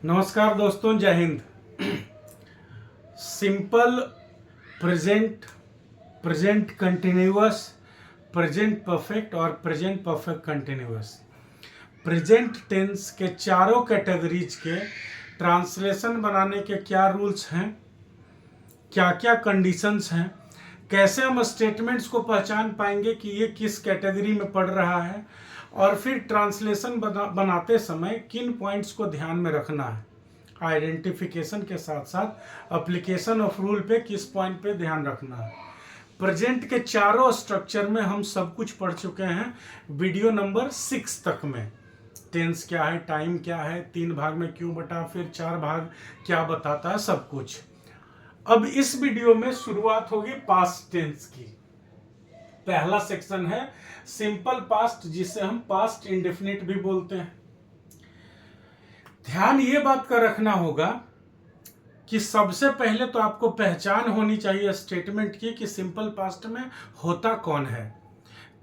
नमस्कार दोस्तों, जय Hind. Simple present, present continuous, present perfect और present perfect continuous, present tense के चारों कैटेगरीज के ट्रांसलेशन बनाने के क्या रूल्स हैं, क्या क्या कंडीशंस हैं, कैसे हम स्टेटमेंट्स को पहचान पाएंगे कि ये किस कैटेगरी में पड़ रहा है, और फिर ट्रांसलेशन बनाते समय किन पॉइंट्स को ध्यान में रखना है। आइडेंटिफिकेशन के साथ साथ एप्लीकेशन ऑफ रूल पे किस पॉइंट पे ध्यान रखना है। प्रेजेंट के चारों स्ट्रक्चर में हम सब कुछ पढ़ चुके हैं वीडियो नंबर 6 तक में। टेंस क्या है, टाइम क्या है, 3 भाग में क्यों बटा, फिर 4 भाग क्या बताता है, सब कुछ। अब इस वीडियो में शुरुआत होगी पास्ट टेंस की। पहला सेक्शन है सिंपल पास्ट, जिसे हम पास्ट इंडेफिनिट भी बोलते हैं। ध्यान ये बात का रखना होगा कि सबसे पहले तो आपको पहचान होनी चाहिए स्टेटमेंट की कि सिंपल पास्ट में होता कौन है,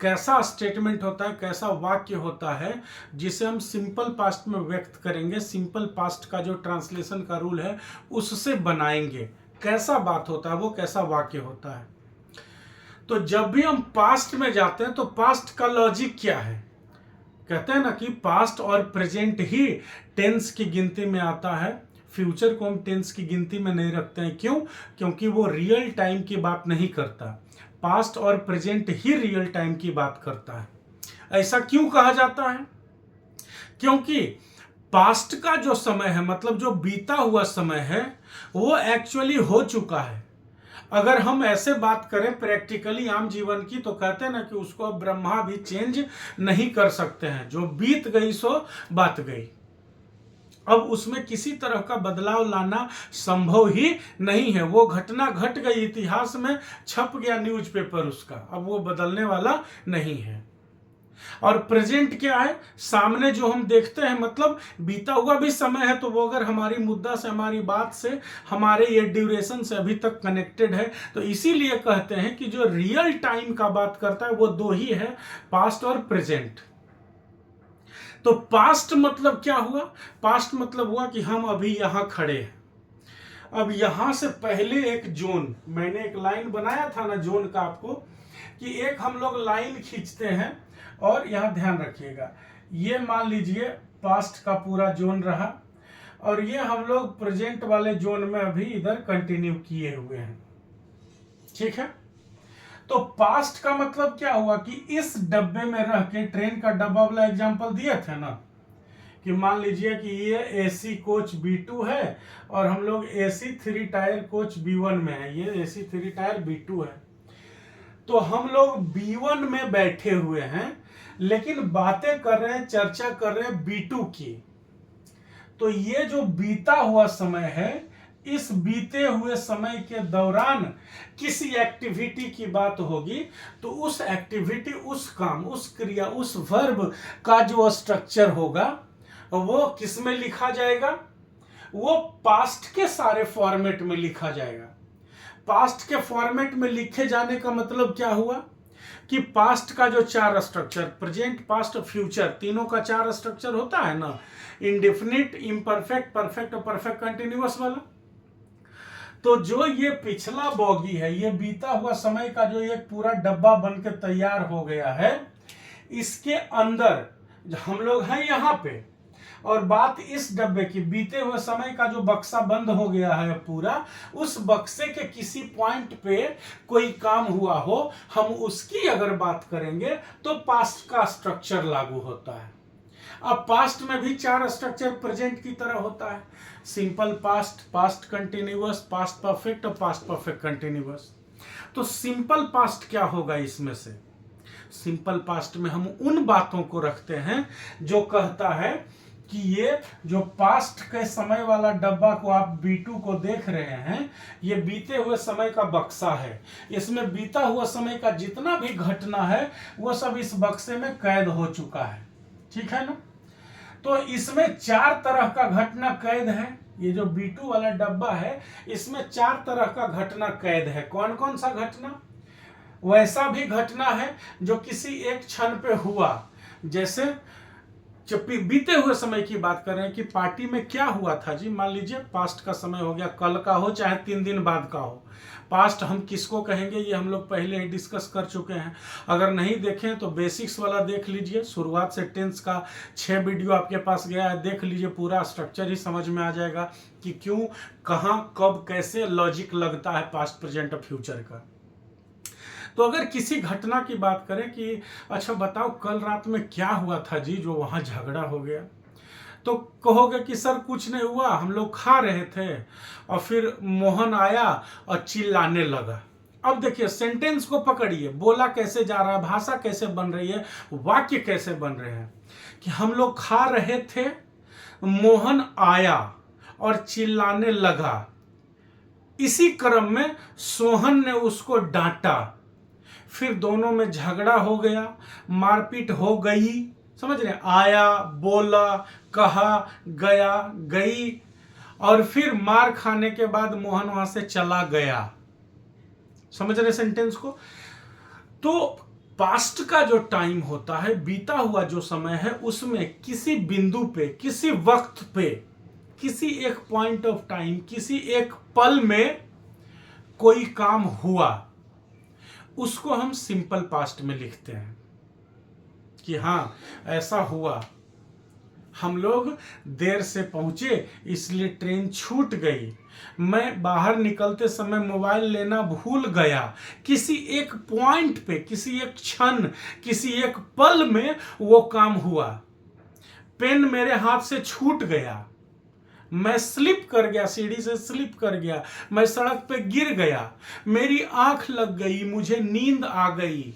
कैसा स्टेटमेंट होता है, कैसा वाक्य होता है जिसे हम सिंपल पास्ट में व्यक्त करेंगे। सिंपल पास्ट का जो ट्रांसलेशन का रूल है उससे बनाएंगे कैसा बात होता है, वो कैसा वाक्य होता है। तो जब भी हम पास्ट में जाते हैं तो पास्ट का लॉजिक क्या है, कहते हैं ना कि पास्ट और प्रेजेंट ही टेंस की गिनती में आता है। फ्यूचर को हम टेंस की गिनती में नहीं रखते हैं। क्यों? क्योंकि वो रियल टाइम की बात नहीं करता। पास्ट और प्रेजेंट ही रियल टाइम की बात करता है। ऐसा क्यों कहा जाता है? क्योंकि पास्ट का जो समय है, मतलब जो बीता हुआ समय है, वो एक्चुअली हो चुका है। अगर हम ऐसे बात करें प्रैक्टिकली आम जीवन की, तो कहते हैं ना कि उसको अब ब्रह्मा भी चेंज नहीं कर सकते हैं। जो बीत गई सो बात गई, अब उसमें किसी तरह का बदलाव लाना संभव ही नहीं है। वो घटना घट गई, इतिहास में छप गया न्यूज़पेपर उसका, अब वो बदलने वाला नहीं है। और प्रेजेंट क्या है? सामने जो हम देखते हैं, मतलब बीता हुआ भी समय है, तो वो अगर हमारी मुद्दा से, हमारी बात से, हमारे ये ड्यूरेशन से अभी तक कनेक्टेड है, तो इसीलिए कहते हैं कि जो रियल टाइम का बात करता है वो दो ही है, पास्ट और प्रेजेंट। तो पास्ट मतलब क्या हुआ? पास्ट मतलब हुआ कि हम अभी यहां खड़े हैं। अब यहां से पहले एक जोन, मैंने एक लाइन बनाया था ना जोन का आपको, कि एक हम लोग लाइन खींचते हैं, और यहां ध्यान रखिएगा, ये मान लीजिए पास्ट का पूरा जोन रहा, और ये हम लोग प्रेजेंट वाले जोन में अभी इधर कंटिन्यू किए हुए हैं। ठीक है? तो पास्ट का मतलब क्या हुआ कि इस डब्बे में रह के, ट्रेन का डब्बा वाला एग्जांपल दिए थे ना, कि मान लीजिए कि ये एसी कोच B2 है और हम लोग AC 3 टायर कोच B1 में है, ये AC 3 टायर B2 है। तो हम लोग B1 में बैठे हुए हैं, लेकिन बातें कर रहे हैं, चर्चा कर रहे हैं B2 की। तो ये जो बीता हुआ समय है, इस बीते हुए समय के दौरान किसी एक्टिविटी की बात होगी, तो उस एक्टिविटी, उस काम, उस क्रिया, उस वर्ब का जो स्ट्रक्चर होगा वो किस में लिखा जाएगा? वो पास्ट के सारे फॉर्मेट में लिखा जाएगा। पास्ट के फॉर्मेट में लिखे जाने का मतलब क्या हुआ कि पास्ट का जो 4 स्ट्रक्चर, प्रेजेंट, पास्ट, फ्यूचर, तीनों का 4 स्ट्रक्चर होता है ना, इंडेफिनिट, इम्परफेक्ट, परफेक्ट और परफेक्ट कंटिन्यूअस वाला। तो जो ये पिछला बॉगी है, ये बीता हुआ समय का जो एक पूरा डब्बा बनकर तैयार हो गया है, इसके अंदर हम लोग हैं यहां पे, और बात इस डब्बे की, बीते हुए समय का जो बक्सा बंद हो गया है पूरा, उस बक्से के किसी पॉइंट पे कोई काम हुआ हो, हम उसकी अगर बात करेंगे तो पास्ट का स्ट्रक्चर लागू होता है। अब पास्ट में भी 4 स्ट्रक्चर प्रेजेंट की तरह होता है, simple past, past continuous, past perfect और पास्ट परफेक्ट कंटिन्यूअस। तो सिंपल पास्ट क्या होगा इसमें से? सिंपल पास्ट में हम उन बातों को रखते हैं जो कहता है कि ये जो पास्ट के समय वाला डब्बा को आप B2 को देख रहे हैं, ये बीते हुए समय का बक्सा है। इसमें बीता हुआ समय का जितना भी घटना है वो सब इस बक्से में कैद हो चुका है। ठीक है ना? तो इसमें 4 तरह का घटना कैद है। ये जो B2 वाला डब्बा है, इसमें 4 तरह का घटना कैद है। कौन कौन सा घटना? वैसा भी घटना है जो किसी एक क्षण पे हुआ, जैसे बीते हुए समय की बात कर रहे हैं कि पार्टी में क्या हुआ था जी। मान लीजिए पास्ट का समय हो गया, कल का हो चाहे 3 दिन बाद का हो। पास्ट हम किसको कहेंगे ये हम लोग पहले ही डिस्कस कर चुके हैं। अगर नहीं देखें तो बेसिक्स वाला देख लीजिए, शुरुआत से टेंस का 6 वीडियो आपके पास गया है, देख लीजिए, पूरा स्ट्रक्चर ही समझ में आ जाएगा कि क्यों, कहाँ, कब, कैसे लॉजिक लगता है पास्ट, प्रेजेंट और फ्यूचर का। तो अगर किसी घटना की बात करें कि अच्छा बताओ कल रात में क्या हुआ था जी जो वहां झगड़ा हो गया, तो कहोगे कि सर कुछ नहीं हुआ, हम लोग खा रहे थे और फिर मोहन आया और चिल्लाने लगा। अब देखिए सेंटेंस को पकड़िए, बोला कैसे जा रहा है, भाषा कैसे बन रही है, वाक्य कैसे बन रहे हैं कि हम लोग खा रहे थे, मोहन आया और चिल्लाने लगा। इसी क्रम में सोहन ने उसको डांटा, फिर दोनों में झगड़ा हो गया, मारपीट हो गई। समझ रहे, आया, बोला, कहा, गया, गई, और फिर मार खाने के बाद मोहन वहां से चला गया। समझ रहे सेंटेंस को। तो पास्ट का जो टाइम होता है, बीता हुआ जो समय है, उसमें किसी बिंदु पे, किसी वक्त पे, किसी एक पॉइंट ऑफ टाइम, किसी एक पल में कोई काम हुआ, उसको हम सिंपल पास्ट में लिखते हैं कि हाँ ऐसा हुआ, हम लोग देर से पहुंचे इसलिए ट्रेन छूट गई, मैं बाहर निकलते समय मोबाइल लेना भूल गया। किसी एक पॉइंट पे, किसी एक क्षण, किसी एक पल में वो काम हुआ। पेन मेरे हाथ से छूट गया, मैं स्लिप कर गया, सीढ़ी से स्लिप कर गया, मैं सड़क पे गिर गया, मेरी आंख लग गई, मुझे नींद आ गई,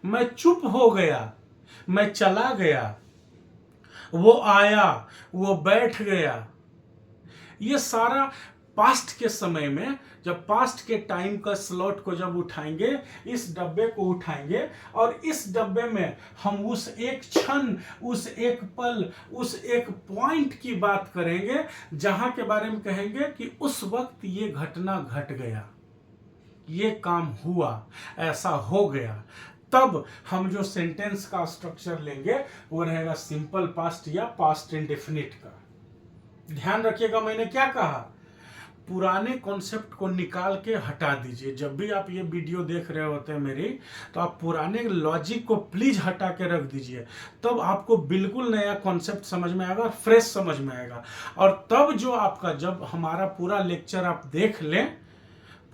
मैं चुप हो गया, मैं चला गया, वो आया, वो बैठ गया। ये सारा पास्ट के समय में, जब पास्ट के टाइम का स्लॉट को जब उठाएंगे, इस डब्बे को उठाएंगे और इस डब्बे में हम उस एक क्षण, उस एक पल, उस एक पॉइंट की बात करेंगे जहां के बारे में कहेंगे कि उस वक्त ये घटना घट गया, ये काम हुआ, ऐसा हो गया। तब हम जो सेंटेंस का स्ट्रक्चर लेंगे वो रहेगा सिंपल पास्ट या पास्ट इंडेफिनिट का। ध्यान रखिएगा मैंने क्या कहा, पुराने कॉन्सेप्ट को निकाल के हटा दीजिए। जब भी आप ये वीडियो देख रहे होते हैं मेरी, तो आप पुराने लॉजिक को प्लीज हटा के रख दीजिए, तब आपको बिल्कुल नया कॉन्सेप्ट समझ में आएगा, फ्रेश समझ में आएगा। और तब जो आपका, जब हमारा पूरा लेक्चर आप देख लें,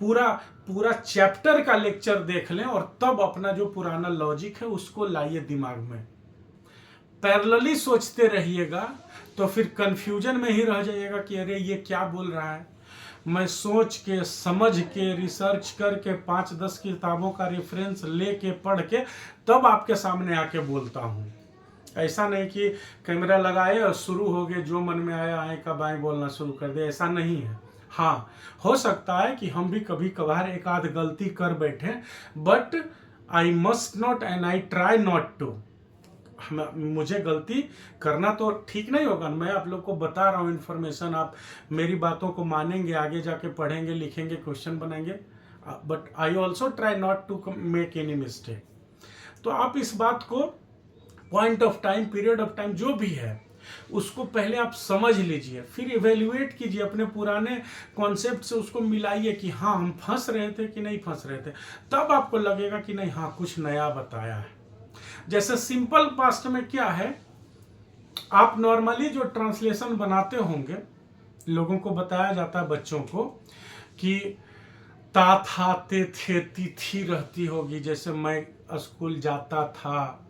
पूरा चैप्टर का लेक्चर देख लें, और तब अपना जो पुराना लॉजिक है उसको लाइए दिमाग में। पैरेलली सोचते रहिएगा तो फिर कंफ्यूजन में ही रह जाइएगा कि अरे ये क्या बोल रहा है। मैं सोच के, समझ के, रिसर्च करके, 5-10 किताबों का रेफरेंस लेके, पढ़ के तब आपके सामने आके बोलता हूँ। ऐसा नहीं कि कैमरा लगाए और शुरू हो गए, जो मन में आया आए का बाएं बोलना शुरू कर दे, ऐसा नहीं है। हाँ, हो सकता है कि हम भी कभी कभार एक आध गलती कर बैठे, but I must not and I try not to. मुझे गलती करना तो ठीक नहीं होगा, मैं आप लोग को बता रहा हूँ इन्फॉर्मेशन, आप मेरी बातों को मानेंगे, आगे जाके पढ़ेंगे, लिखेंगे, क्वेश्चन बनाएंगे, but I also try not to make any mistake. तो आप इस बात को, point of time, period of time जो भी है, उसको पहले आप समझ लीजिए, फिर इवेल्युएट कीजिए अपने पुराने कॉन्सेप्ट से, उसको मिलाइए कि हाँ हम फंस रहे थे कि नहीं फंस रहे थे। तब आपको लगेगा कि नहीं, हाँ कुछ नया बताया है। जैसे सिंपल पास्ट में क्या है, आप नॉर्मली जो ट्रांसलेशन बनाते होंगे, लोगों को बताया जाता है, बच्चों को, कि ता था ते थे तिथि रहती होगी। जैसे मैं स्कूल जाता था,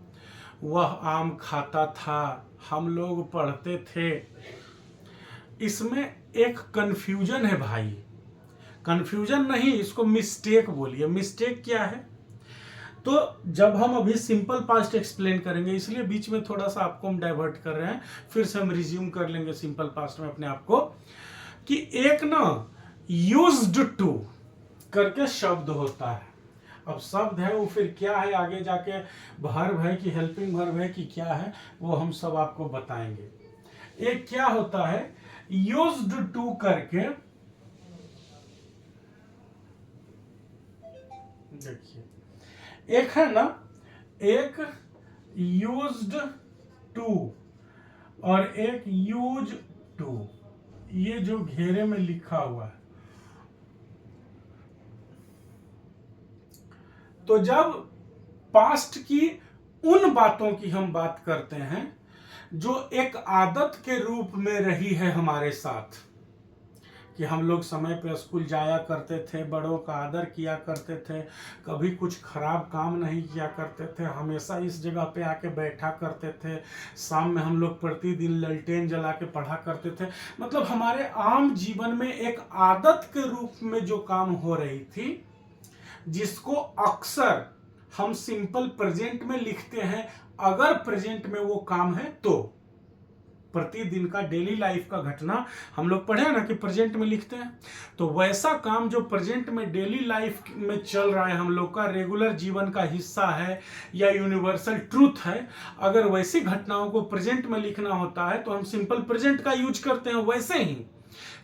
वह आम खाता था, हम लोग पढ़ते थे। इसमें एक कंफ्यूजन है भाई, कंफ्यूजन नहीं, इसको मिस्टेक बोलिए। मिस्टेक क्या है? तो जब हम अभी सिंपल पास्ट एक्सप्लेन करेंगे, इसलिए बीच में थोड़ा सा आपको हम डाइवर्ट कर रहे हैं, फिर से हम रिज्यूम कर लेंगे सिंपल पास्ट में अपने आप को, कि एक ना यूज्ड टू करके शब्द होता है। अब शब्द है वो फिर क्या है, आगे जाके वर्ब है कि हेल्पिंग वर्ब है कि क्या है, वो हम सब आपको बताएंगे। एक क्या होता है यूज्ड टू करके, देखिए, एक है ना, एक यूज्ड टू और एक यूज टू, ये जो घेरे में लिखा हुआ है। तो जब पास्ट की उन बातों की हम बात करते हैं जो एक आदत के रूप में रही है हमारे साथ, कि हम लोग समय पे स्कूल जाया करते थे, बड़ों का आदर किया करते थे, कभी कुछ खराब काम नहीं किया करते थे, हमेशा इस जगह पे आके बैठा करते थे, शाम में हम लोग प्रतिदिन ललटेन जला के पढ़ा करते थे। मतलब हमारे आम जीवन में एक आदत के रूप में जो काम हो रही थी, जिसको अक्सर हम सिंपल प्रेजेंट में लिखते हैं, अगर प्रेजेंट में वो काम है तो। प्रतिदिन का डेली लाइफ का घटना हम लोग पढ़े ना कि प्रेजेंट में लिखते हैं, तो वैसा काम जो प्रेजेंट में डेली लाइफ में चल रहा है, हम लोग का रेगुलर जीवन का हिस्सा है या यूनिवर्सल ट्रूथ है, अगर वैसी घटनाओं को प्रेजेंट में लिखना होता है तो हम सिंपल प्रेजेंट का यूज करते हैं। वैसे ही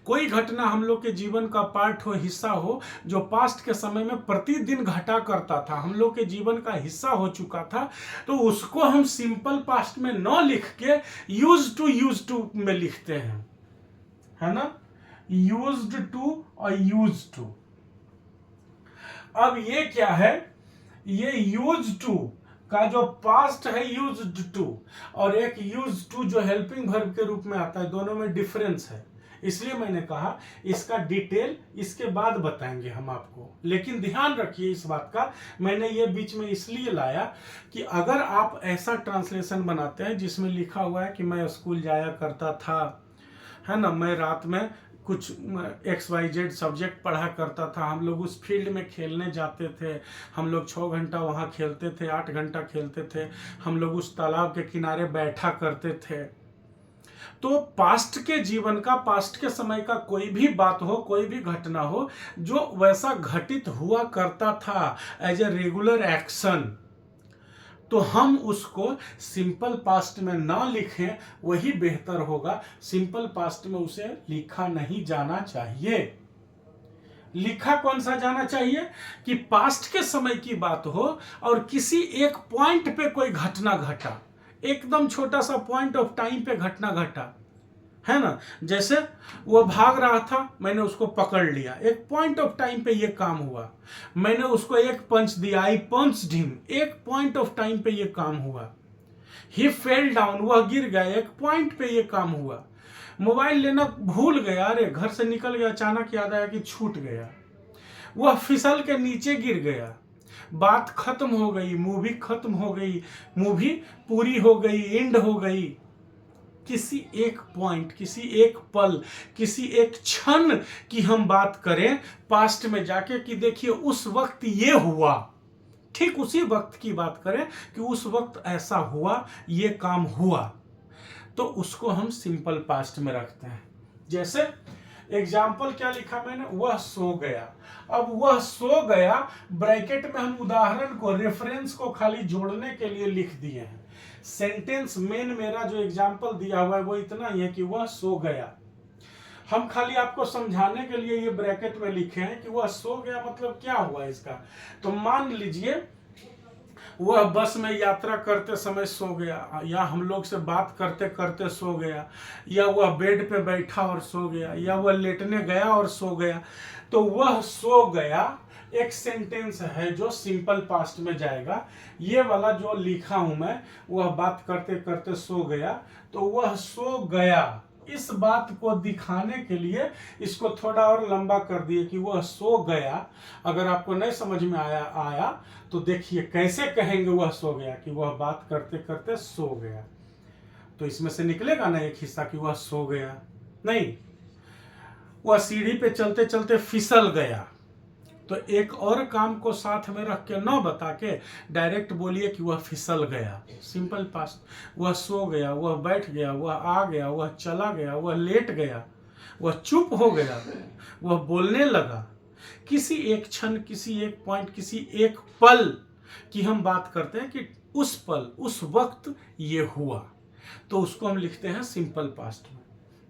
कोई घटना हम लोग के जीवन का पार्ट हो, हिस्सा हो, जो पास्ट के समय में प्रतिदिन घटा करता था, हम लोग के जीवन का हिस्सा हो चुका था, तो उसको हम सिंपल पास्ट में न लिख के यूज टू में लिखते हैं, है ना, यूज्ड टू और यूज टू। अब ये क्या है, ये यूज टू का जो पास्ट है यूज्ड टू, और एक यूज टू जो हेल्पिंग वर्ब के रूप में आता है, दोनों में डिफरेंस है। इसलिए मैंने कहा इसका डिटेल इसके बाद बताएंगे हम आपको, लेकिन ध्यान रखिए इस बात का, मैंने ये बीच में इसलिए लाया कि अगर आप ऐसा ट्रांसलेशन बनाते हैं जिसमें लिखा हुआ है कि मैं स्कूल जाया करता था, है ना, मैं रात में कुछ XYZ सब्जेक्ट पढ़ा करता था, हम लोग उस फील्ड में खेलने जाते थे, हम लोग 6 घंटा वहाँ खेलते थे, 8 घंटा खेलते थे, हम लोग उस तालाब के किनारे बैठा करते थे। तो पास्ट के जीवन का, पास्ट के समय का कोई भी बात हो, कोई भी घटना हो जो वैसा घटित हुआ करता था एज ए रेगुलर एक्शन, तो हम उसको सिंपल पास्ट में ना लिखें, वही बेहतर होगा। सिंपल पास्ट में उसे लिखा नहीं जाना चाहिए। लिखा कौन सा जाना चाहिए कि पास्ट के समय की बात हो और किसी एक पॉइंट पे कोई घटना घटा, एकदम छोटा सा पॉइंट ऑफ टाइम पे घटना घटा, है ना, जैसे वो भाग रहा था, मैंने उसको पकड़ लिया, एक पॉइंट ऑफ टाइम पे ये काम हुआ, मैंने उसको एक पंच दिया, आई पंच्ड हिम, एक पॉइंट ऑफ टाइम पे ये काम हुआ। ही फेल डाउन, वह गिर गया, एक पॉइंट पे ये काम हुआ। मोबाइल लेना भूल गया, अरे घर से निकल गया, अचानक याद आया कि छूट गया, वह फिसल के नीचे गिर गया, बात खत्म हो गई, मूवी खत्म हो गई, मूवी पूरी हो गई, एंड हो गई। किसी एक पॉइंट, किसी एक पल, किसी एक क्षण की हम बात करें पास्ट में जाके कि देखिए उस वक्त ये हुआ, ठीक उसी वक्त की बात करें कि उस वक्त ऐसा हुआ, ये काम हुआ, तो उसको हम सिंपल पास्ट में रखते हैं। जैसे एग्जाम्पल क्या लिखा मैंने, वह सो गया। अब वह सो गया ब्रैकेट में हम उदाहरण को, रेफरेंस को खाली जोड़ने के लिए लिख दिए हैं। सेंटेंस मेन मेरा जो एग्जाम्पल दिया हुआ है वो इतना ही है कि वह सो गया। हम खाली आपको समझाने के लिए ये ब्रैकेट में लिखे हैं कि वह सो गया, मतलब क्या हुआ इसका। तो मान लीजिए वह बस में यात्रा करते समय सो गया, या हम लोग से बात करते करते सो गया, या वह बेड पे बैठा और सो गया, या वह लेटने गया और सो गया। तो वह सो गया एक सेंटेंस है जो सिंपल पास्ट में जाएगा। ये वाला जो लिखा हूं मैं, वह बात करते करते सो गया, तो वह सो गया, इस बात को दिखाने के लिए इसको थोड़ा और लंबा कर दिए कि वह सो गया। अगर आपको नहीं समझ में आया तो देखिए कैसे कहेंगे वह सो गया, कि वह बात करते करते सो गया। तो इसमें से निकलेगा ना एक हिस्सा कि वह सो गया, नहीं, वह सीढ़ी पे चलते चलते फिसल गया। तो एक और काम को साथ में रख के न बता के डायरेक्ट बोलिए कि वह फिसल गया, सिंपल पास्ट। वह सो गया, वह बैठ गया, वह आ गया, वह चला गया, वह लेट गया, वह चुप हो गया, वह बोलने लगा। किसी एक क्षण, किसी एक पॉइंट, किसी एक पल की हम बात करते हैं कि उस पल, उस वक्त ये हुआ, तो उसको हम लिखते हैं सिंपल पास्ट में।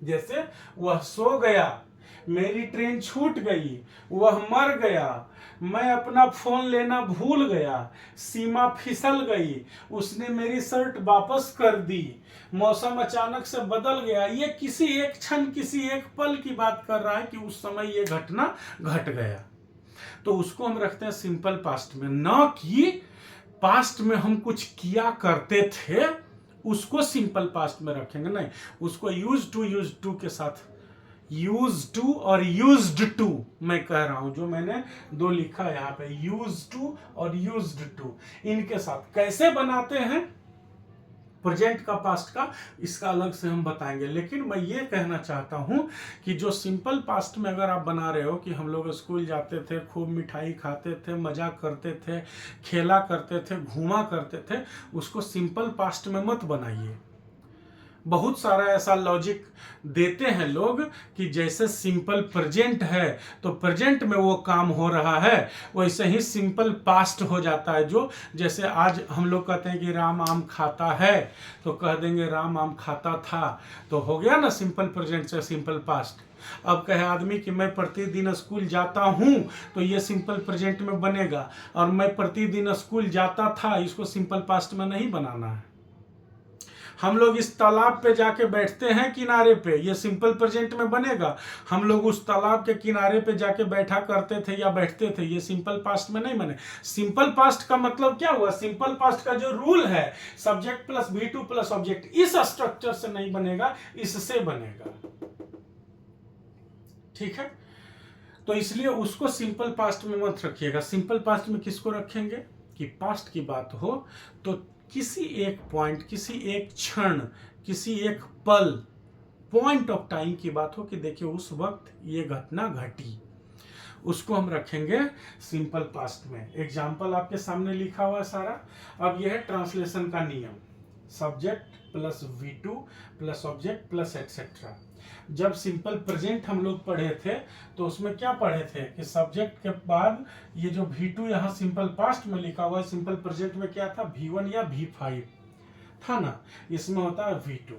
जैसे वह सो गया मेरी ट्रेन छूट गई, वह मर गया, मैं अपना फोन लेना भूल गया, सीमा फिसल गई, उसने मेरी शर्ट वापस कर दी, मौसम अचानक से बदल गया। ये किसी एक क्षण, किसी एक पल की बात कर रहा है कि उस समय ये घटना घट गया। तो उसको हम रखते हैं सिंपल पास्ट में, ना कि पास्ट में हम कुछ किया करते थे उसको सिंपल पास्ट में रखेंगे, नहीं, उसको यूज टू के साथ, यूज टू और यूज्ड टू मैं कह रहा हूं, जो मैंने दो लिखा है यहाँ पे, यूज टू और यूज्ड टू, इनके साथ कैसे बनाते हैं प्रेजेंट का पास्ट का, इसका अलग से हम बताएंगे। लेकिन मैं ये कहना चाहता हूं कि जो सिंपल पास्ट में अगर आप बना रहे हो कि हम लोग स्कूल जाते थे, खूब मिठाई खाते थे, मजाक करते थे, खेला करते थे, घूमा करते थे, उसको सिंपल पास्ट में मत बनाइए। बहुत सारा ऐसा लॉजिक देते हैं लोग कि जैसे सिंपल प्रेजेंट है तो प्रेजेंट में वो काम हो रहा है, वैसे ही सिंपल पास्ट हो जाता है। जो जैसे आज हम लोग कहते हैं कि राम आम खाता है, तो कह देंगे राम आम खाता था, तो हो गया ना सिंपल प्रेजेंट से सिंपल पास्ट। अब कहे आदमी कि मैं प्रतिदिन स्कूल जाता हूं, तो ये सिंपल प्रेजेंट में बनेगा, और मैं प्रतिदिन स्कूल जाता था, इसको सिंपल पास्ट में नहीं बनाना है। हम लोग इस तालाब पे जाके बैठते हैं किनारे पे, ये सिंपल प्रेजेंट में बनेगा। हम लोग उस तालाब के किनारे पे जाके बैठा करते थे या बैठते थे, ये सिंपल पास्ट में नहीं बने। सिंपल पास्ट का मतलब क्या हुआ, सिंपल पास्ट का जो रूल है subject plus V2 plus object, इस स्ट्रक्चर से नहीं बनेगा, इससे बनेगा। ठीक है, तो इसलिए उसको सिंपल पास्ट में मत रखिएगा। सिंपल पास्ट में किसको रखेंगे कि पास्ट की बात हो तो किसी एक पॉइंट, किसी एक क्षण, किसी एक पल, पॉइंट ऑफ टाइम की बात हो कि देखिए उस वक्त ये घटना घटी, उसको हम रखेंगे सिंपल पास्ट में। एग्जाम्पल आपके सामने लिखा हुआ है सारा। अब यह है ट्रांसलेशन का नियम, subject plus V2 plus object plus etcetera. जब सिंपल प्रेजेंट हम लोग पढ़े थे तो उसमें क्या पढ़े थे कि सब्जेक्ट के बाद ये जो V2 यहाँ सिंपल पास्ट में लिखा हुआ है, सिंपल प्रेजेंट में क्या था, V1 या V5 था ना, इसमें होता है V2।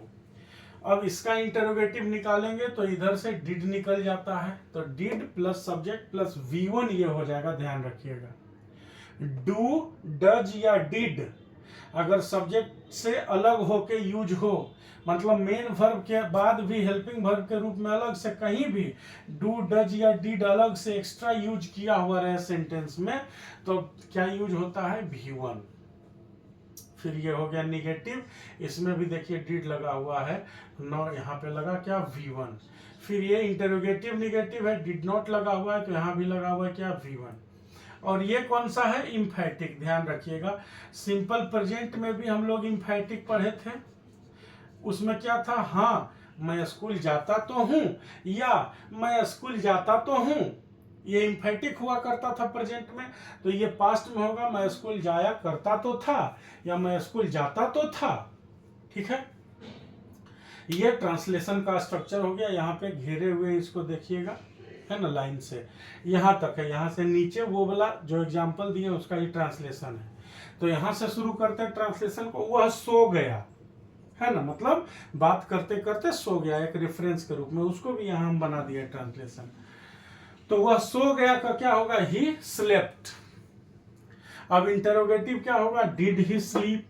अब इसका इंटरोगेटिव निकालेंगे तो इधर से डिड निकल जाता है, तो did plus subject plus V1 ये हो जाएगा, ध्यान रखिएगा। डू, डज या डिड अगर सब्जेक्ट से अलग होके यूज हो, मतलब मेन वर्ब के बाद भी हेल्पिंग वर्ब के रूप में अलग से कहीं भी डू, डज या डिड अलग से एक्स्ट्रा यूज किया हुआ रहे सेंटेंस में, तो क्या यूज होता है, V1। फिर ये हो गया निगेटिव, इसमें भी देखिए डिड लगा हुआ है, नो यहाँ पे लगा क्या, V1। फिर ये इंटरोगेटिव निगेटिव है, डिड नॉट लगा हुआ है, तो यहाँ भी लगा हुआ है क्या, V1। और ये कौन सा है, इम्फैटिक। ध्यान रखिएगा, सिंपल प्रेजेंट में भी हम लोग इम्फैटिक पढ़े थे, उसमें क्या था, हाँ मैं स्कूल जाता तो हूं या मैं स्कूल जाता तो हूं, ये इम्फैटिक हुआ करता था प्रेजेंट में, तो ये पास्ट में होगा मैं स्कूल जाया करता तो था या मैं स्कूल जाता तो था। ठीक है, ये ट्रांसलेशन का स्ट्रक्चर हो गया। यहाँ पे घेरे हुए इसको देखिएगा, है ना, लाइन से यहाँ तक है, यहाँ से नीचे वो वाला जो एग्जाम्पल दिए उसका ये ट्रांसलेशन है। तो यहाँ से शुरू करते हैं ट्रांसलेशन को, वह सो गया, है ना, मतलब बात करते करते सो गया, एक रेफरेंस के रूप में, उसको भी यहाँ हम बना दिया ट्रांसलेशन। तो वह सो गया का क्या होगा, ही स्लेप्ट। अब इंटरोगेटिव क्या होगा, डिड ही स्लीप।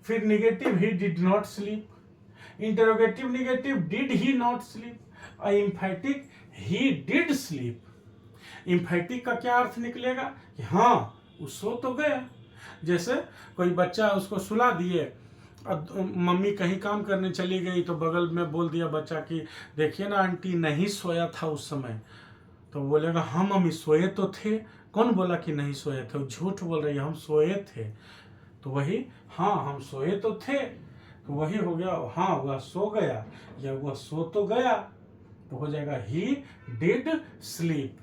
फिर negative, he did not sleep. Interrogative negative, did he not sleep. और emphatic, he did sleep. Emphatic का क्या अर्थ निकलेगा कि हाँ वो सो तो गया। जैसे कोई बच्चा, उसको सुला दिए, अब मम्मी कहीं काम करने चली गई तो बगल में बोल दिया बच्चा कि देखिए ना आंटी नहीं सोया था उस समय, तो बोलेगा हाँ मम्मी सोए तो थे। कौन बोला कि नहीं सोए थे, वो झूठ बोल रही है, हम सोए थे। तो वही, हाँ हम सोए तो थे, तो वही हो गया, हाँ वह सो गया या वह सो तो गया, तो हो जाएगा ही डिड स्लीप।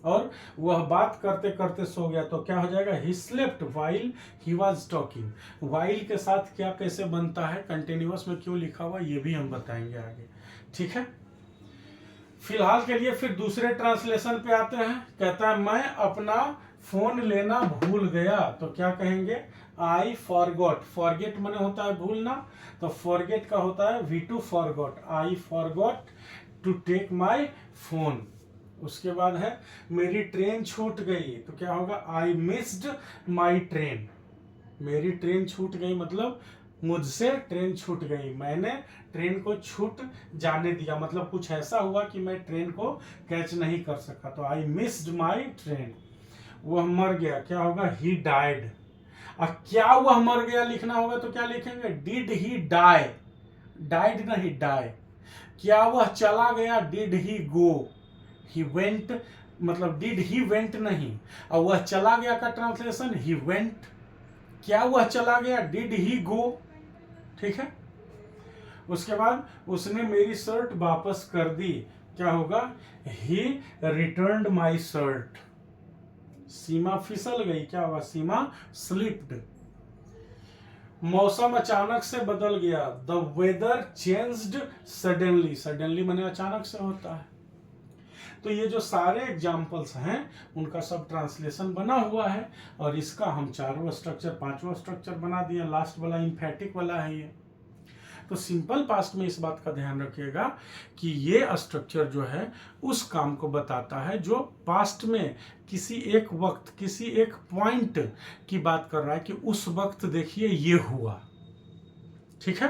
और वह बात करते करते सो गया, तो क्या हो जाएगा, he slept while he was talking. While के साथ क्या कैसे बनता है, कंटिन्यूअस में क्यों लिखा हुआ, ये भी हम बताएंगे आगे। ठीक है, फिलहाल के लिए फिर दूसरे ट्रांसलेशन पे आते हैं। कहता है मैं अपना फोन लेना भूल गया, तो क्या कहेंगे, आई फॉरगॉट। फॉरगेट माने होता है भूलना, तो फॉरगेट का होता है V2 forgot. I forgot to take my phone. उसके बाद है मेरी ट्रेन छूट गई, तो क्या होगा, आई मिस्ड माई ट्रेन। मेरी ट्रेन छूट गई मतलब मुझसे ट्रेन छूट गई, मैंने ट्रेन को छूट जाने दिया, मतलब कुछ ऐसा हुआ कि मैं ट्रेन को कैच नहीं कर सका, तो आई मिस्ड माई ट्रेन। वह मर गया, क्या होगा, ही डाइड। अब क्या वह मर गया लिखना होगा तो क्या लिखेंगे, डिड ही डाई, डाइड नहीं डाई। क्या वह चला गया, did he go, he went, मतलब डिड ही वेंट नहीं, और वह चला गया का ट्रांसलेशन ही वेंट। क्या वह चला गया, डिड ही गो, ठीक है। उसके बाद उसने मेरी शर्ट वापस कर दी, क्या होगा, ही रिटर्न्ड माई शर्ट। सीमा फिसल गई, क्या होगा, सीमा स्लिप्ड। मौसम अचानक से बदल गया, the weather changed suddenly. Suddenly माने अचानक से होता है। तो ये जो सारे एग्जाम्पल्स हैं उनका सब ट्रांसलेशन बना हुआ है, और इसका हम 4वां स्ट्रक्चर 5वां स्ट्रक्चर बना दिया, लास्ट वाला इम्फेटिक वाला है ये। तो सिंपल पास्ट में इस बात का ध्यान रखिएगा कि ये स्ट्रक्चर जो है उस काम को बताता है जो पास्ट में किसी एक वक्त, किसी एक पॉइंट की बात कर रहा है कि उस वक्त देखिए ये हुआ, ठीक है।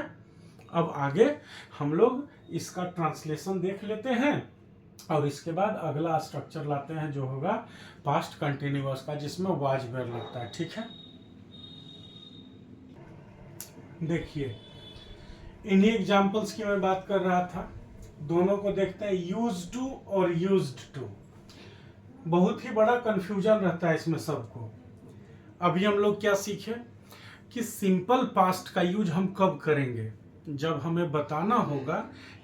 अब आगे हम लोग इसका ट्रांसलेशन देख लेते हैं, और इसके बाद अगला स्ट्रक्चर लाते हैं जो होगा पास्ट कंटिन्यूअस का, जिसमें वाज वेयर लगता है, ठीक है। देखिए इन्हीं एग्जाम्पल्स की मैं बात कर रहा था, दोनों को देखते हैं, यूज टू और यूज्ड टू। बहुत ही बड़ा कंफ्यूजन रहता है इसमें सबको। अभी हम लोग क्या सीखे कि सिंपल पास्ट का यूज हम कब करेंगे, जब हमें बताना होगा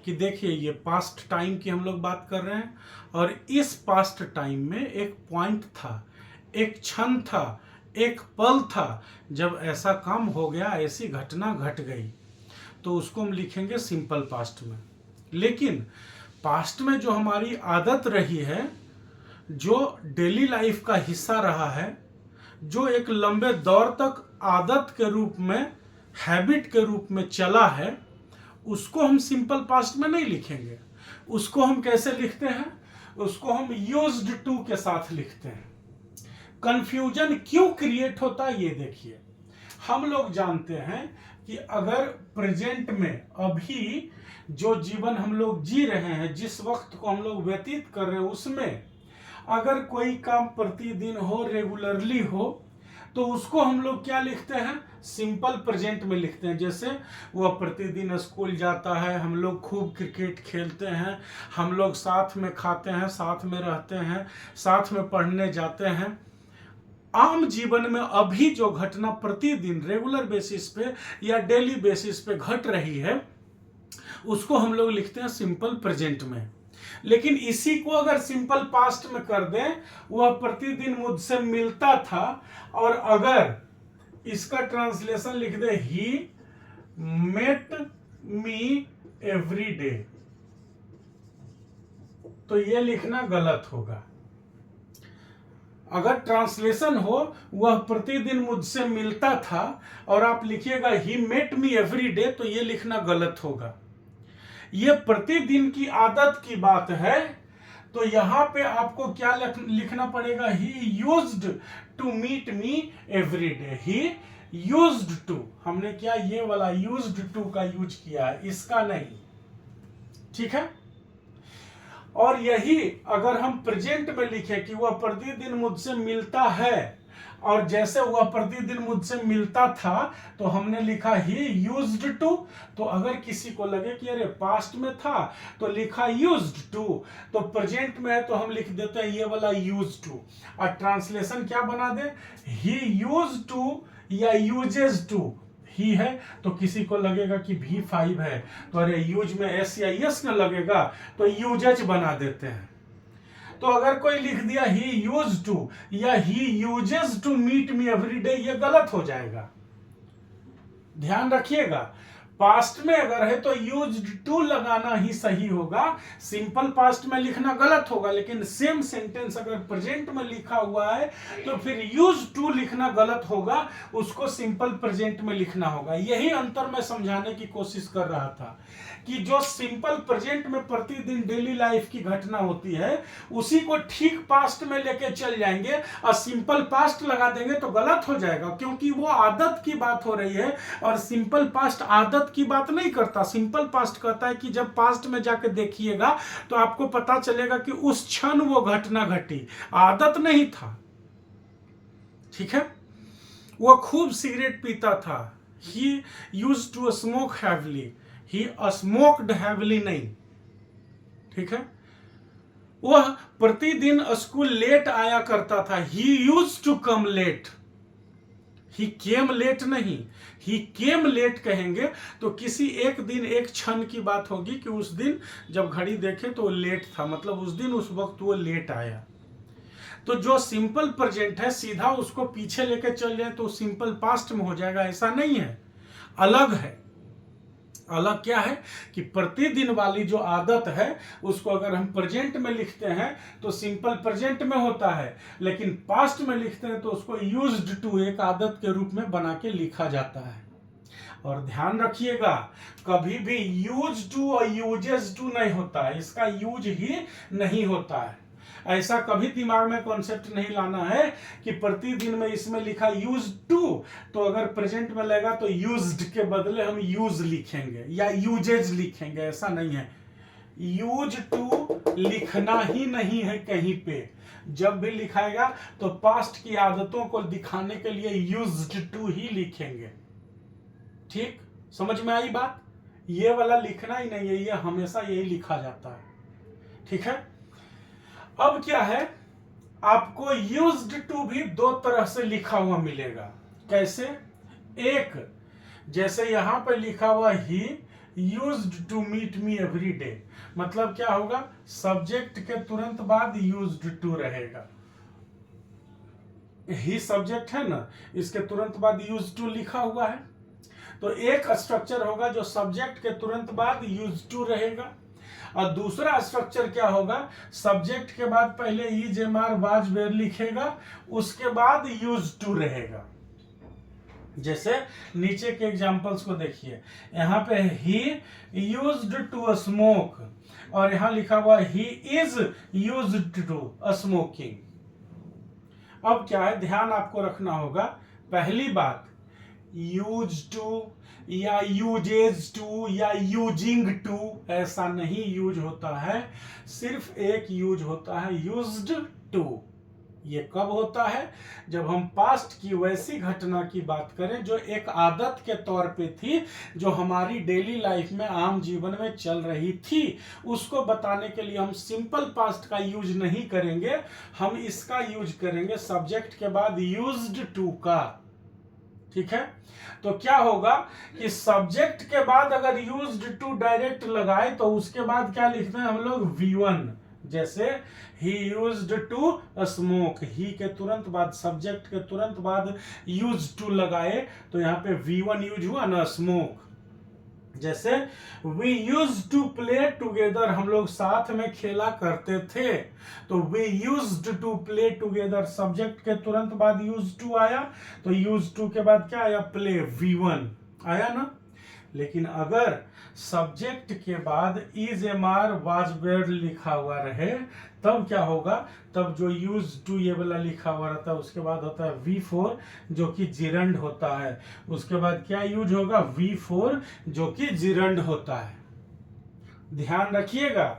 कि देखिए ये पास्ट टाइम की हम लोग बात कर रहे हैं, और इस पास्ट टाइम में एक पॉइंट था, एक क्षण था, एक पल था जब ऐसा काम हो गया, ऐसी घटना घट गई, तो उसको हम लिखेंगे सिंपल पास्ट में। लेकिन पास्ट में जो हमारी आदत रही है, जो डेली लाइफ का हिस्सा रहा है, जो एक लंबे दौर तक आदत के रूप में, हैबिट के रूप में चला है, उसको हम सिंपल पास्ट में नहीं लिखेंगे। उसको हम कैसे लिखते हैं, उसको हम यूज्ड टू के साथ लिखते हैं। कंफ्यूजन क्यों क्रिएट होता है ये देखिए। हम लोग जानते हैं कि अगर प्रेजेंट में अभी जो जीवन हम लोग जी रहे हैं, जिस वक्त को हम लोग व्यतीत कर रहे हैं, उसमें अगर कोई काम प्रतिदिन हो, रेगुलरली हो, तो उसको हम लोग क्या लिखते हैं, सिंपल प्रेजेंट में लिखते हैं। जैसे वह प्रतिदिन स्कूल जाता है, हम लोग खूब क्रिकेट खेलते हैं, हम लोग साथ में खाते हैं, साथ में रहते हैं, साथ में पढ़ने जाते हैं। आम जीवन में अभी जो घटना प्रतिदिन रेगुलर बेसिस पे या डेली बेसिस पे घट रही है, उसको हम लोग लिखते हैं सिंपल प्रेजेंट में। लेकिन इसी को अगर सिंपल पास्ट में कर दें, वह प्रतिदिन मुझसे मिलता था, और अगर इसका ट्रांसलेशन लिख दे, he met me every day, तो यह लिखना गलत होगा। अगर ट्रांसलेशन हो वह प्रतिदिन मुझसे मिलता था, और आप लिखिएगा he met me every day, तो यह लिखना गलत होगा। यह प्रतिदिन की आदत की बात है, तो यहां पे आपको क्या लिखना पड़ेगा, he used to meet me every day. He used to, हमने क्या ये वाला यूज्ड टू का यूज किया है, इसका नहीं, ठीक है। और यही अगर हम प्रेजेंट में लिखें कि वह प्रतिदिन मुझसे मिलता है, और जैसे वह प्रतिदिन मुझसे मिलता था, तो हमने लिखा ही यूज्ड टू। तो अगर किसी को लगे कि अरे पास्ट में था तो लिखा यूज्ड टू, तो प्रेजेंट में है तो हम लिख देते हैं ये वाला यूज टू, और ट्रांसलेशन क्या बना दे, ही यूज्ड टू या यूजेस टू। ही है तो किसी को लगेगा कि V5 है, तो अरे यूज में एस या यस न लगेगा, तो यूजेज बना देते हैं। तो अगर कोई लिख दिया ही यूज टू या he uses to meet me every day, ये गलत हो जाएगा। ध्यान रखिएगा, पास्ट में अगर है तो यूज्ड टू लगाना ही सही होगा, सिंपल पास्ट में लिखना गलत होगा। लेकिन सेम सेंटेंस अगर प्रेजेंट में लिखा हुआ है तो फिर यूज्ड टू लिखना गलत होगा, उसको सिंपल प्रेजेंट में लिखना होगा। यही अंतर मैं समझाने की कोशिश कर रहा था कि जो सिंपल प्रेजेंट में प्रतिदिन डेली लाइफ की घटना होती है उसी को ठीक पास्ट में लेके चल जाएंगे और सिंपल पास्ट लगा देंगे तो गलत हो जाएगा, क्योंकि वो आदत की बात हो रही है और सिंपल पास्ट आदत की बात नहीं करता। सिंपल पास्ट कहता है कि जब पास्ट में जाके देखिएगा तो आपको पता चलेगा कि उस क्षण वो घटना घटी, आदत नहीं था। ठीक है, वो खूब सिगरेट पीता था, he used to smoke heavily, he smoked heavily नहीं। ठीक है, वह प्रतिदिन स्कूल लेट आया करता था, he used to come late, he came late नहीं, ही केम लेट कहेंगे तो किसी एक दिन एक क्षण की बात होगी कि उस दिन जब घड़ी देखे तो लेट था, मतलब उस दिन उस वक्त वो लेट आया। तो जो सिंपल प्रेजेंट है सीधा उसको पीछे लेके चल जाए तो सिंपल पास्ट में हो जाएगा, ऐसा नहीं है, अलग है। अलग क्या है कि प्रतिदिन वाली जो आदत है उसको अगर हम प्रेजेंट में लिखते हैं तो सिंपल प्रेजेंट में होता है, लेकिन पास्ट में लिखते हैं तो उसको यूज्ड टू एक आदत के रूप में बना के लिखा जाता है। और ध्यान रखिएगा, कभी भी यूज टू और यूजेस टू नहीं होता है, इसका यूज ही नहीं होता है। ऐसा कभी दिमाग में कॉन्सेप्ट नहीं लाना है कि प्रतिदिन में इसमें लिखा यूज टू, तो अगर प्रेजेंट में लगेगा तो यूज्ड के बदले हम यूज लिखेंगे या यूजेज लिखेंगे, ऐसा नहीं है। यूज टू लिखना ही नहीं है कहीं पे, जब भी लिखाएगा तो पास्ट की आदतों को दिखाने के लिए यूज्ड टू ही लिखेंगे। ठीक, समझ में आई बात? ये वाला लिखना ही नहीं है, ये हमेशा यही लिखा जाता है। ठीक है, अब क्या है, आपको यूज्ड टू भी दो तरह से लिखा हुआ मिलेगा। कैसे? एक, जैसे यहां पर लिखा हुआ he used to meet me every day, मतलब क्या होगा, सब्जेक्ट के तुरंत बाद यूज्ड टू रहेगा। ही सब्जेक्ट है ना, इसके तुरंत बाद यूज्ड टू लिखा हुआ है, तो एक स्ट्रक्चर होगा जो सब्जेक्ट के तुरंत बाद यूज्ड टू रहेगा। और दूसरा स्ट्रक्चर क्या होगा, सब्जेक्ट के बाद पहले is am are was were लिखेगा, उसके बाद यूज टू रहेगा। जैसे नीचे के एग्जांपल्स को देखिए, यहाँ पे ही यूज्ड टू स्मोक और यहाँ लिखा हुआ he is used to smoking. अब क्या है, ध्यान आपको रखना होगा, पहली बात यूज टू या यूजेज टू या यूजिंग टू ऐसा नहीं यूज होता है, सिर्फ एक यूज होता है, यूज्ड टू। ये कब होता है, जब हम पास्ट की वैसी घटना की बात करें जो एक आदत के तौर पे थी, जो हमारी डेली लाइफ में आम जीवन में चल रही थी, उसको बताने के लिए हम सिंपल पास्ट का यूज नहीं करेंगे, हम इसका यूज करेंगे सब्जेक्ट के बाद यूज्ड टू का। ठीक है, तो क्या होगा कि सब्जेक्ट के बाद अगर यूज्ड टू डायरेक्ट लगाए तो उसके बाद क्या लिखते हैं हम लोग, V1। जैसे ही यूज्ड टू स्मोक, ही के तुरंत बाद सब्जेक्ट के तुरंत बाद यूज्ड टू लगाए तो यहाँ पे V1 यूज हुआ ना, स्मोक। जैसे we use to play together, हम लोग साथ में खेला करते थे, तो we used to play together, subject के तुरंत बाद यूज टू आया तो यूज टू के बाद क्या आया, प्ले, V1 आया ना। लेकिन अगर सब्जेक्ट के बाद is am are was were लिखा हुआ रहे तब क्या होगा, तब जो यूज टू ये वाला लिखा हुआ रहता है उसके बाद होता है V4 जो कि जिरंड होता है, उसके बाद क्या यूज होगा, V4 जो कि जिरंड होता है। ध्यान रखिएगा,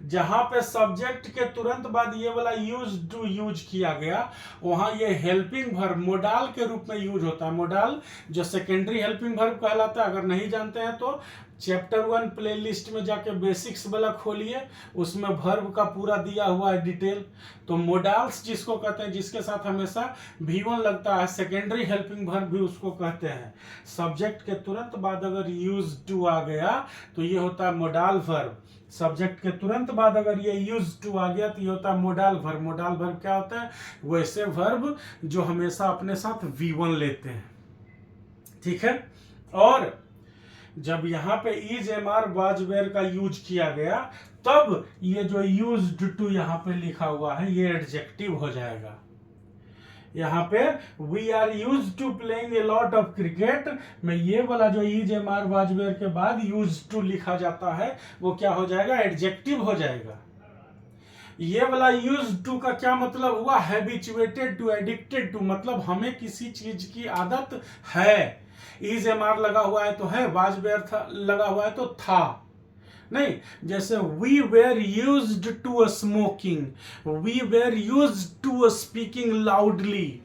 जहां पे सब्जेक्ट के तुरंत बाद ये वाला यूज टू यूज किया गया वहां ये हेल्पिंग वर्ब मोडाल के रूप में यूज होता है। मोडाल जो सेकेंडरी हेल्पिंग वर्ब कहलाता है, अगर नहीं जानते हैं तो चैप्टर 1 प्लेलिस्ट में जाके बेसिक्स वाला खोलिए, उसमें वर्ब का पूरा दिया हुआ है डिटेल। तो मोडाल्स जिसको कहते हैं, जिसके साथ हमेशा V1 लगता है, सेकेंडरी हेल्पिंग वर्ब भी उसको कहते हैं। सब्जेक्ट के तुरंत बाद अगर यूज टू आ गया तो ये होता है मोडाल वर्ब, सब्जेक्ट के तुरंत बाद अगर ये यूज टू आ गया तो ये होता है मोडाल वर्ब। मोडाल वर्ब क्या होता है, वैसे वर्ब जो हमेशा अपने साथ V1 लेते हैं। ठीक है, और जब यहाँ पे is am are was were का यूज किया गया तब ये जो यूज्ड टू यहाँ पे लिखा हुआ है ये एडजेक्टिव हो जाएगा। यहाँ पे we are use to playing a lot of cricket में ये वाला जो is am are was were के बाद यूज टू लिखा जाता है वो क्या हो जाएगा, एडजेक्टिव हो जाएगा। ये वाला यूज टू का क्या मतलब हुआ, हैबिचुएटेड टू, एडिक्टेड टू, मतलब हमें किसी चीज की आदत है। इज एम आर लगा हुआ है तो है, वाज वेयर लगा हुआ है तो था, नहीं। जैसे we were used to smoking, we were used to speaking loudly,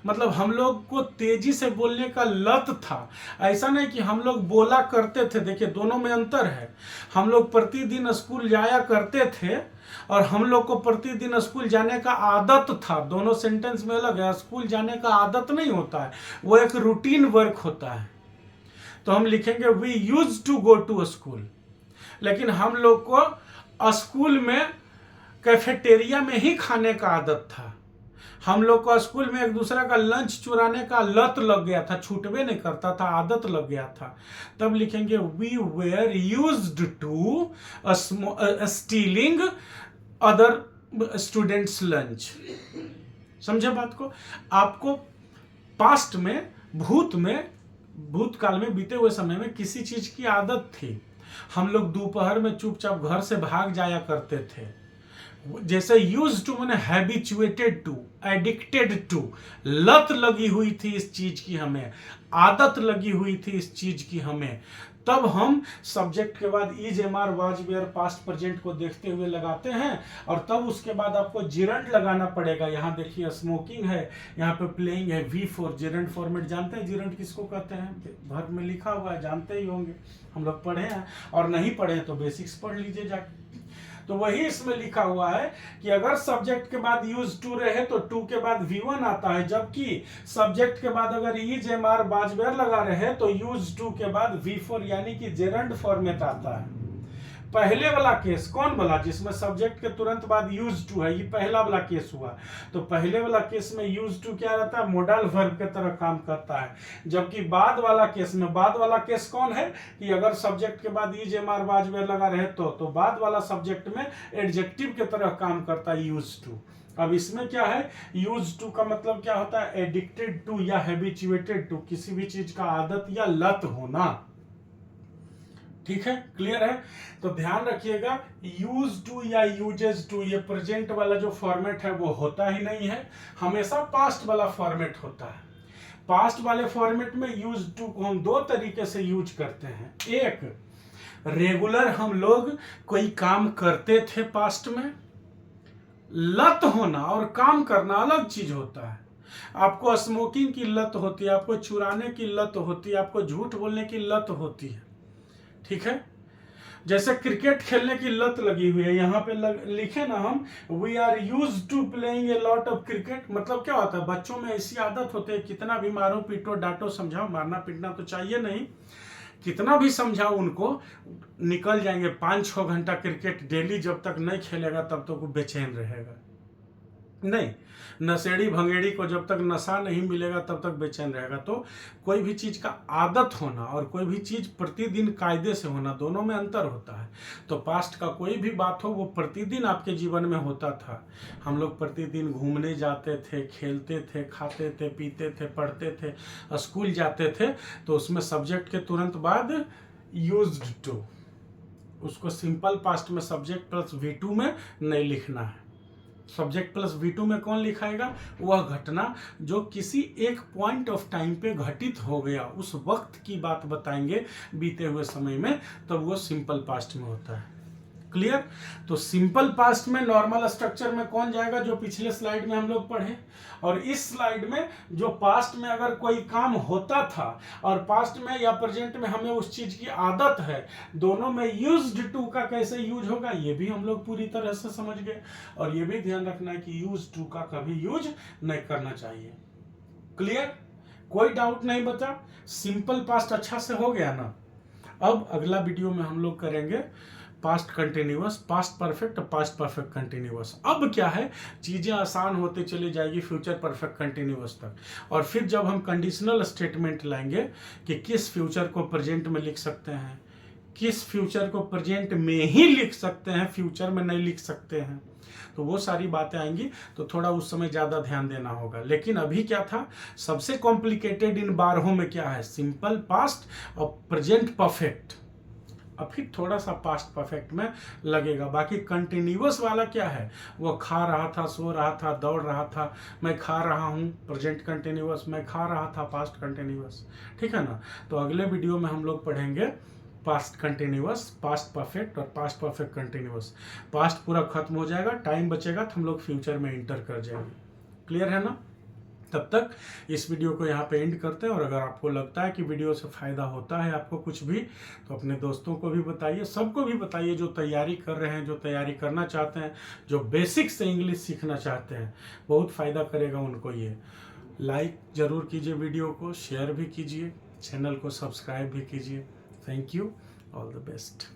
मतलब हम लोग को तेजी से बोलने का लत था। ऐसा नहीं कि हम लोग बोला करते थे, देखिए दोनों में अंतर है। हम लोग प्रतिदिन स्कूल जाया करते थे और हम लोग को प्रतिदिन स्कूल जाने का आदत था, दोनों सेंटेंस में अलग है। स्कूल जाने का आदत नहीं होता है, वो एक रूटीन वर्क होता है। तो हम लिखेंगे we use to go to school, लेकिन हम लोग को स्कूल में कैफेटेरिया में ही खाने का आदत था। हम लोग को स्कूल में एक दूसरे का लंच चुराने का लत लग गया था, छूटवे नहीं करता था, आदत लग गया था। तब लिखेंगे we were used to stealing other students lunch. समझे बात को? आपको पास्ट में, भूतकाल में, बीते हुए समय में किसी चीज की आदत थी। हम लोग दोपहर में चुपचाप घर से भाग जाया करते थे। जैसे यूज टू मैंने हैबिचुएटेड टू, एडिक्टेड टू, लत लगी हुई थी इस चीज की, हमें आदत लगी हुई थी इस चीज की हमें। तब हम सब्जेक्ट के बाद is am are was were past present को देखते हुए लगाते हैं और तब उसके बाद आपको जिरंड लगाना पड़ेगा। यहाँ देखिए स्मोकिंग है, यहाँ पे प्लेइंग है, V4 जिरंड फॉर्मेट जानते हैं जिरंड किसको कहते हैं? भर में लिखा हुआ है, जानते ही होंगे, हम लोग पढ़े हैं, और नहीं पढ़े हैं तो बेसिक्स पढ़ लीजिए जाके। तो वही इसमें लिखा हुआ है कि अगर सब्जेक्ट के बाद यूज टू रहे तो टू के बाद V1 आता है, जबकि सब्जेक्ट के बाद अगर is am are was were लगा रहे तो यूज टू के बाद V4 यानी कि जेरंड फॉर्मेट आता है। पहले वाला केस कौन वाला, जिसमें सब्जेक्ट के तुरंत बाद यूज टू है, ये पहला वाला केस हुआ। तो पहले वाला केस में यूज टू क्या रहता है, मोडल वर्ब के तरह काम करता है। जबकि बाद वाला केस में, बाद वाला केस कौन है कि अगर सब्जेक्ट के बाद is am are was were लगा रहे तो बाद वाला सब्जेक्ट में एडजेक्टिव के तरह काम करता है यूज टू। अब इसमें क्या है, यूज टू का मतलब क्या होता है, एडिक्टेड टू या हैबिचुएटेड टू, किसी भी चीज का आदत या लत होना। ठीक है, क्लियर है? तो ध्यान रखिएगा यूज टू या यूजेस टू, ये प्रेजेंट वाला जो फॉर्मेट है वो होता ही नहीं है, हमेशा पास्ट वाला फॉर्मेट होता है। पास्ट वाले फॉर्मेट में यूज टू को हम दो तरीके से यूज करते हैं। एक, रेगुलर हम लोग कोई काम करते थे पास्ट में, लत होना और काम करना अलग चीज होता है। आपको स्मोकिंग की लत होती है, आपको चुराने की लत होती है, आपको झूठ बोलने की लत होती है। ठीक है, जैसे क्रिकेट खेलने की लत लगी हुई है, यहाँ पे लिखे ना हम we are use to playing a lot of cricket, मतलब क्या होता है, बच्चों में ऐसी आदत होती है, कितना भी मारो पीटो डांटो समझाओ, मारना पीटना तो चाहिए नहीं, कितना भी समझाओ उनको, निकल जाएंगे 5-6 घंटा क्रिकेट डेली, जब तक नहीं खेलेगा तब तक वो बेचैन रहेगा। नहीं, नशेड़ी भंगेड़ी को जब तक नशा नहीं मिलेगा तब तक बेचैन रहेगा। तो कोई भी चीज का आदत होना और कोई भी चीज प्रतिदिन कायदे से होना, दोनों में अंतर होता है। तो पास्ट का कोई भी बात हो वो प्रतिदिन आपके जीवन में होता था। हम लोग प्रतिदिन घूमने जाते थे, खेलते थे, खाते थे, पीते थे, पढ़ते थे, स्कूल जाते थे, तो उसमें सब्जेक्ट के तुरंत बाद यूज्ड टू, उसको सिंपल पास्ट में सब्जेक्ट प्लस V2 में नहीं लिखना है। सब्जेक्ट प्लस V2 में कौन लिखाएगा, वह घटना जो किसी एक पॉइंट ऑफ टाइम पे घटित हो गया, उस वक्त की बात बताएंगे बीते हुए समय में, तब वो सिंपल पास्ट में होता है। क्लियर? तो सिंपल पास्ट में नॉर्मल स्ट्रक्चर में कौन जाएगा, जो पिछले स्लाइड में हम लोग पढ़े, और इस स्लाइड में जो पास्ट में अगर कोई काम होता था और पास्ट में या प्रेजेंट में हमें उस चीज की आदत है, दोनों में यूज्ड टू का कैसे यूज होगा ये भी हम लोग पूरी तरह से समझ गए। और ये भी ध्यान रखना है कि यूज टू का कभी यूज नहीं करना चाहिए। क्लियर? कोई डाउट नहीं बचा? सिंपल पास्ट अच्छा से हो गया ना? अब अगला वीडियो में हम लोग करेंगे past continuous, past perfect, past perfect continuous. अब क्या है, चीज़ें आसान होते चली जाएगी फ्यूचर परफेक्ट कंटिन्यूअस तक। और फिर जब हम कंडीशनल स्टेटमेंट लाएंगे कि किस फ्यूचर को प्रेजेंट में लिख सकते हैं, किस फ्यूचर को प्रेजेंट में ही लिख सकते हैं, फ्यूचर में नहीं लिख सकते हैं, तो वो सारी बातें आएंगी, तो थोड़ा उस समय ज़्यादा ध्यान देना होगा। लेकिन अभी क्या था, सबसे कॉम्प्लिकेटेड इन 12 में क्या है, सिंपल पास्ट और प्रेजेंट परफेक्ट। अभी थोड़ा सा पास्ट परफेक्ट में लगेगा। बाकी कंटिन्यूअस वाला क्या है, वो खा रहा था, सो रहा था, दौड़ रहा था, मैं खा रहा हूँ, प्रेजेंट कंटिन्यूअस, मैं खा रहा था, पास्ट कंटिन्यूअस। ठीक है ना। तो अगले वीडियो में हम लोग पढ़ेंगे पास्ट कंटिन्यूअस, पास्ट परफेक्ट और पास्ट परफेक्ट कंटिन्यूअस। पास्ट पूरा खत्म हो जाएगा, टाइम बचेगा तो हम लोग फ्यूचर में इंटर कर जाएंगे। क्लियर है ना। तब तक इस वीडियो को यहाँ पे एंड करते हैं। और अगर आपको लगता है कि वीडियो से फ़ायदा होता है आपको कुछ भी, तो अपने दोस्तों को भी बताइए, सबको भी बताइए जो तैयारी कर रहे हैं, जो तैयारी करना चाहते हैं, जो बेसिक से इंग्लिश सीखना चाहते हैं, बहुत फ़ायदा करेगा उनको ये। लाइक ज़रूर कीजिए वीडियो को, शेयर भी कीजिए, चैनल को सब्सक्राइब भी कीजिए। Thank you, all the best.